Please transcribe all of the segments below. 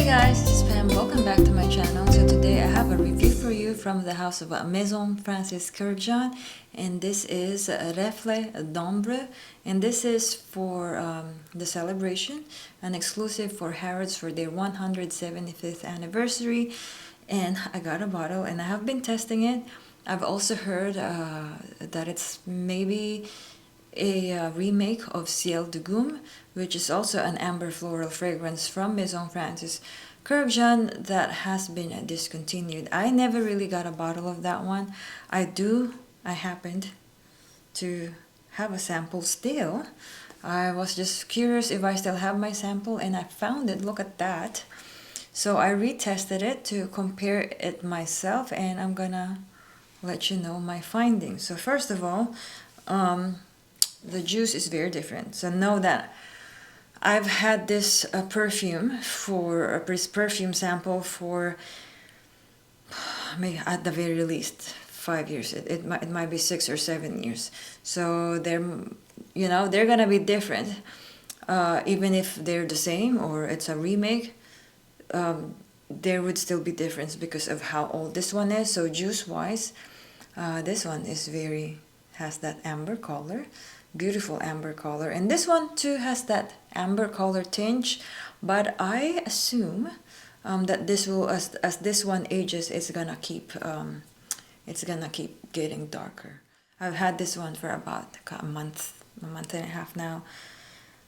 guys, this is Pam. Welcome back to my channel. So today I have a review for you from the house of Maison Francis Kurkdjian, and this is Reflets d'Ambre, and this is for the celebration, an exclusive for Harrods for their 175th anniversary. And I got a bottle and I have been testing it. I've also heard that it's maybe a remake of Ciel de Gum, which is also an amber floral fragrance from Maison Francis Kurkdjian that has been discontinued. I never really got a bottle of that one. I happened to have a sample still. I was just curious if I still have my sample, and I found it. Look at that. So I retested it to compare it myself, and I'm gonna let you know my findings. So first of all, the juice is very different. So know that I've had this perfume sample for maybe at the very least 5 years. It might be 6 or 7 years. So they're gonna be different, even if they're the same or it's a remake. There would still be difference because of how old this one is. So juice wise, this one has that amber color, beautiful amber color, and this one too has that amber color tinge, but I assume that this will, as this one ages, it's gonna keep getting darker. I've had this one for about a month and a half now.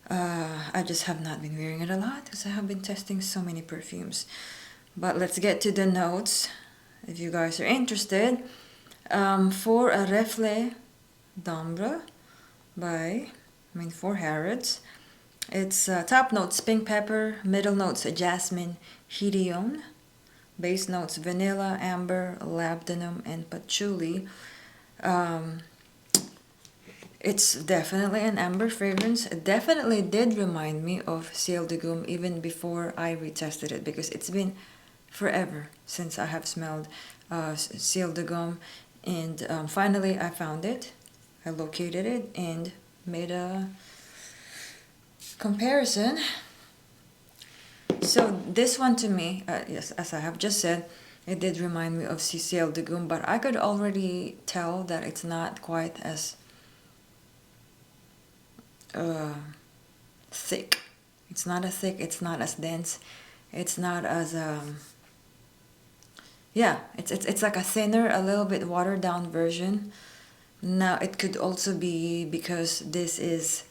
I just have not been wearing it a lot because I have been testing so many perfumes. But let's get to the notes if you guys are interested. For a Reflets d'Ambre for Harrods, it's top notes pink pepper, middle notes jasmine, hedione, base notes vanilla, amber, labdanum, and patchouli. It's definitely an amber fragrance. It definitely did remind me of Ciel de Gum even before I retested it, because it's been forever since I have smelled Ciel de Gum, and finally I found it. I located it and made a comparison. So this one to me, yes, as I have just said, it did remind me of Ciel de Gum, but I could already tell that it's not quite as thick. It's not as thick, it's not as dense, it's not as it's like a thinner, a little bit watered down version. Now it could also be because this is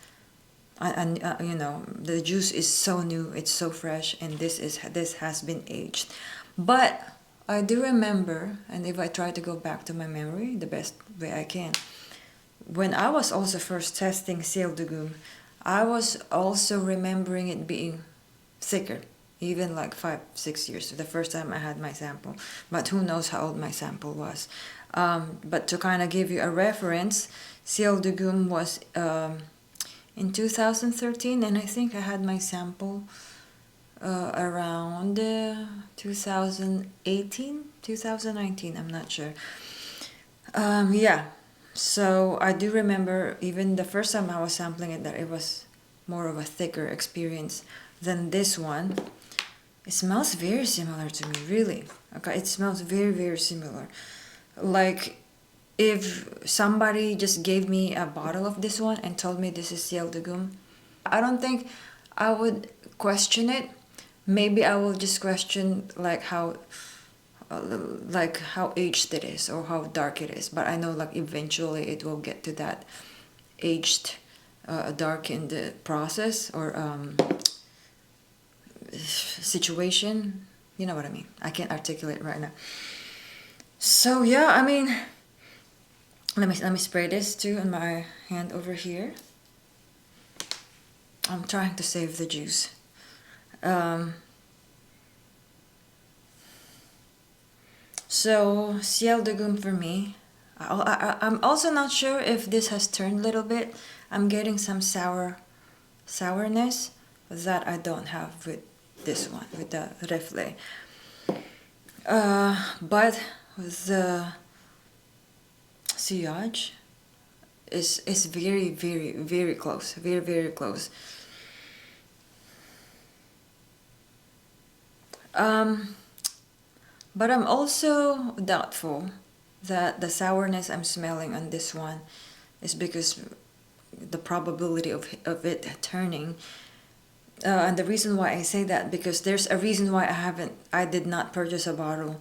the juice is so new, it's so fresh, and this has been aged. But I do remember, and if I try to go back to my memory the best way I can, when I was also first testing Ciel de Gum, I was also remembering it being thicker, even like 5-6 years, the first time I had my sample. But who knows how old my sample was. But to kind of give you a reference, Ciel de Gum was in 2013, and I think I had my sample around 2018, 2019, I'm not sure. So I do remember even the first time I was sampling it that it was more of a thicker experience than this one. It smells very similar to me, really. Okay, it smells very, very similar. Like if somebody just gave me a bottle of this one and told me this is Ciel de Gum, I don't think I would question it. Maybe I will just question like how aged it is or how dark it is. But I know like eventually it will get to that aged, darkened process or situation. You know what I mean? I can't articulate right now. So yeah, I mean, let me spray this too on my hand over here. I'm trying to save the juice. So Ciel de Gum for me, I'm also not sure if this has turned a little bit. I'm getting some sourness that I don't have with this one, with the Reflets. But the sillage is very, very, very close. Very, very close. But I'm also doubtful that the sourness I'm smelling on this one is because the probability of it turning. And the reason why I say that, because there's a reason why I did not purchase a bottle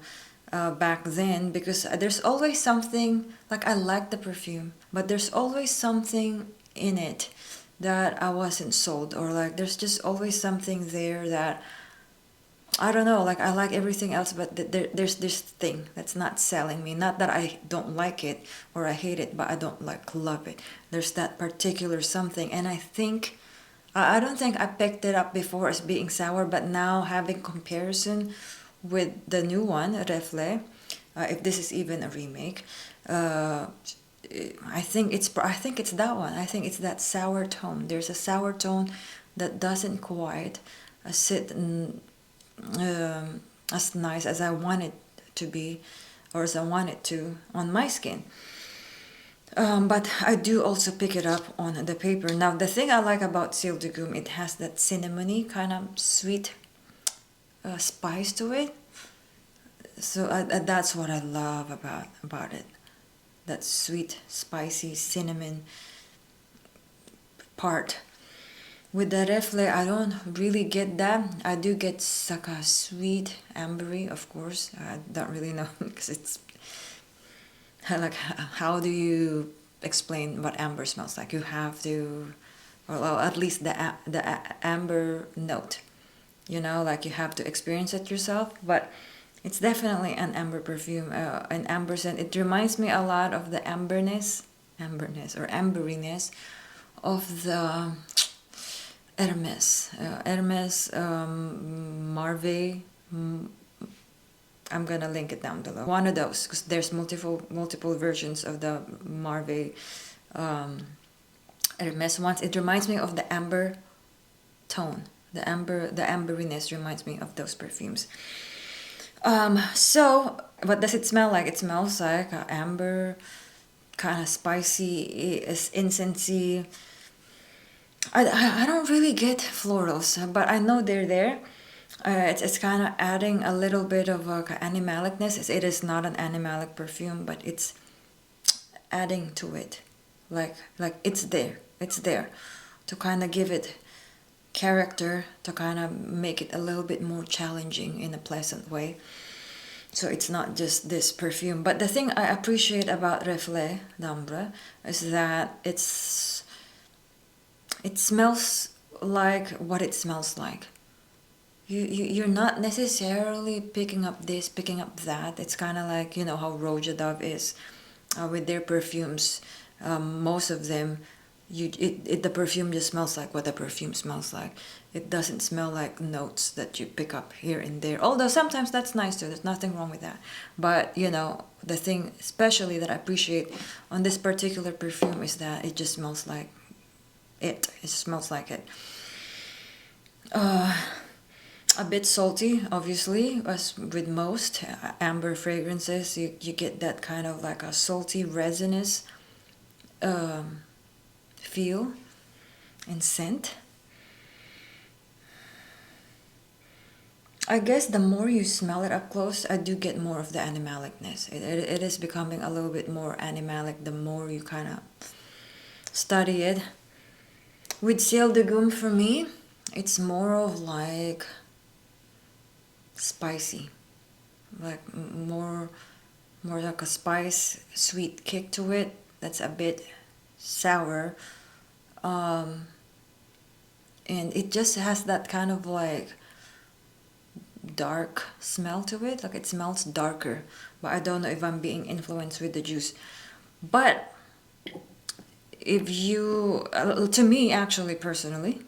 back then, because there's always something, like I like the perfume, but there's always something in it that I wasn't sold, or like there's just always something there that I don't know, like I like everything else, but there's this thing that's not selling me. Not that I don't like it or I hate it, but I don't like love it. There's that particular something, and I think I don't think I picked it up before as being sour, but now having comparison with the new one, Reflets, if this is even a remake, uh, I think it's that one. I think it's that sour tone. There's a sour tone that doesn't quite sit as nice as I want it to be, or as I want it to on my skin. But I do also pick it up on the paper. Now, the thing I like about Ciel de Gum, it has that cinnamony kind of sweet spice to it. So that's what I love about it. That sweet, spicy cinnamon part. With the Reflet, I don't really get that. I do get like a sweet ambery, of course. I don't really know because it's like, how do you explain what amber smells like? You have to, well, at least the amber note, you know, like you have to experience it yourself. But it's definitely an amber perfume, an amber scent. It reminds me a lot of the amberness or amberiness of the Hermes Marve. I'm gonna link it down below. One of those, because there's multiple versions of the Marve Hermes ones. It reminds me of the amber tone. The amberiness reminds me of those perfumes. So what does it smell like? It smells like amber, kind of spicy, incensey. I don't really get florals, but I know they're there. It's kind of adding a little bit of animalicness. It is not an animalic perfume, but it's adding to it. Like it's there to kind of give it character, to kind of make it a little bit more challenging in a pleasant way. So it's not just this perfume. But the thing I appreciate about Reflets d'Ambre is that it smells like what it smells like. You're not necessarily picking up this, picking up that. It's kind of like, you know, how Roja Dove is with their perfumes. Most of them, the perfume just smells like what the perfume smells like. It doesn't smell like notes that you pick up here and there. Although sometimes that's nice too. There's nothing wrong with that. But, you know, the thing especially that I appreciate on this particular perfume is that it just smells like it. It smells like it. A bit salty, obviously, as with most amber fragrances. You get that kind of like a salty, resinous feel and scent. I guess the more you smell it up close, I do get more of the animalicness. It is becoming a little bit more animalic the more you kind of study it. With Ciel de Gum, for me, it's more of like spicy, like more like a spice, sweet kick to it. That's a bit sour, and it just has that kind of like dark smell to it. Like it smells darker, but I don't know if I'm being influenced with the juice. But if you, to me actually personally,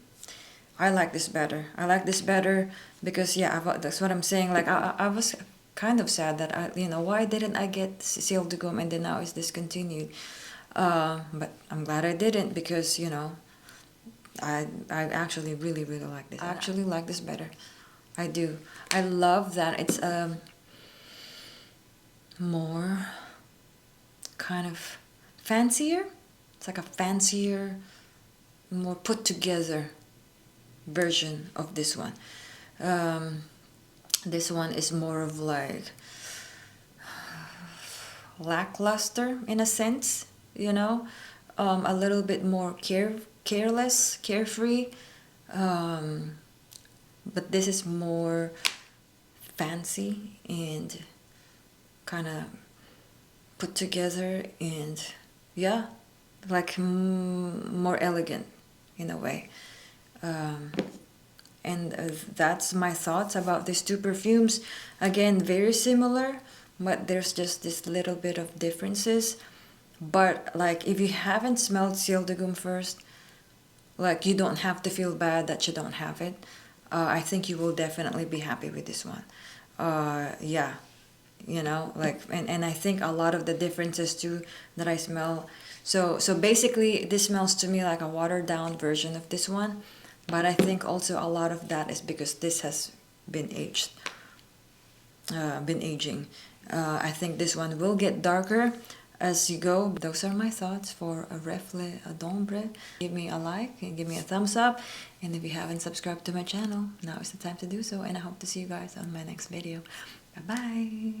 I like this better. I like this better because that's what I'm saying. Like I was kind of sad that why didn't I get Ciel de Gum and then now it's discontinued. But I'm glad I didn't because I actually really like this. I actually like this better. I do. I love that it's more kind of fancier. It's like a fancier, more put together version of this one. This one is more of like lackluster in a sense, you know, a little bit more careless, carefree. But this is more fancy and kind of put together, and yeah, like more elegant in a way. Um, and that's my thoughts about these two perfumes. Again, very similar, but there's just this little bit of differences. But like, if you haven't smelled Ciel de Gum first, like, you don't have to feel bad that you don't have it. I think you will definitely be happy with this one. Yeah, you know, like, and I think a lot of the differences too that I smell. So basically, this smells to me like a watered down version of this one, but I think also a lot of that is because this has been aged, been aging. I think this one will get darker as you go. Those are my thoughts for a Reflets d'Ombre. Give me a like and give me a thumbs up, and if you haven't subscribed to my channel, now is the time to do so, and I hope to see you guys on my next video. Bye bye.